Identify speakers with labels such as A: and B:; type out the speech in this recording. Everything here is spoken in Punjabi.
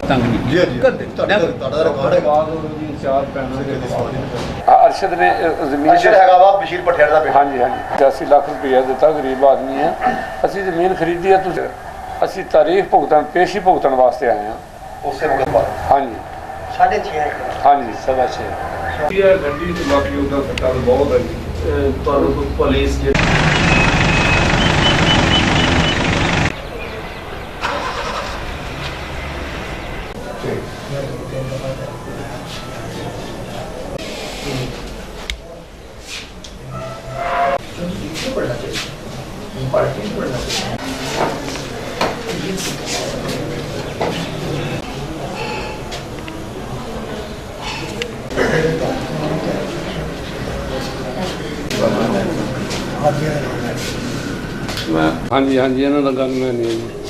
A: ਤੰਗ ਨਹੀਂ ਕਰਦੇ।
B: ਅਰਸ਼ਦ ਨੇ ਜ਼ਮੀਨ
C: ਹੈਗਾ ਵਾ ਬਸ਼ੀਰ ਪਠੇੜ ਦਾ।
B: ਹਾਂਜੀ 80 ਲੱਖ ਰੁਪਇਆ ਦਿੱਤਾ, ਗਰੀਬ ਆਦਮੀ ਹੈ। ਅਸੀਂ ਜ਼ਮੀਨ ਖਰੀਦੀ ਹੈ, ਤੁਸੀਂ ਅਸੀਂ ਤਾਰੀਖ ਭੁਗਤਣ ਪੇਸ਼ੀ ਭੁਗਤਣ ਵਾਸਤੇ ਆਏ ਹਾਂ।
C: ਉਸੇ ਵਕਤ ਬਾਅਦ
B: ਹਾਂਜੀ
C: 6.5
B: ਹਾਂਜੀ 6.5
D: ਗੱਡੀ ਤੇ ਬਾਕੀ ਉਹਦਾ ਸੱਟਾ ਬਹੁਤ ਹੈ ਜੀ। ਤੁਹਾਨੂੰ ਪੁਲਿਸ
B: ਹਾਂਜੀ ਇਹਨਾਂ ਦਾ ਗੱਲ ਮੈਂ ਨਹੀਂ ਹੈ ਜੀ।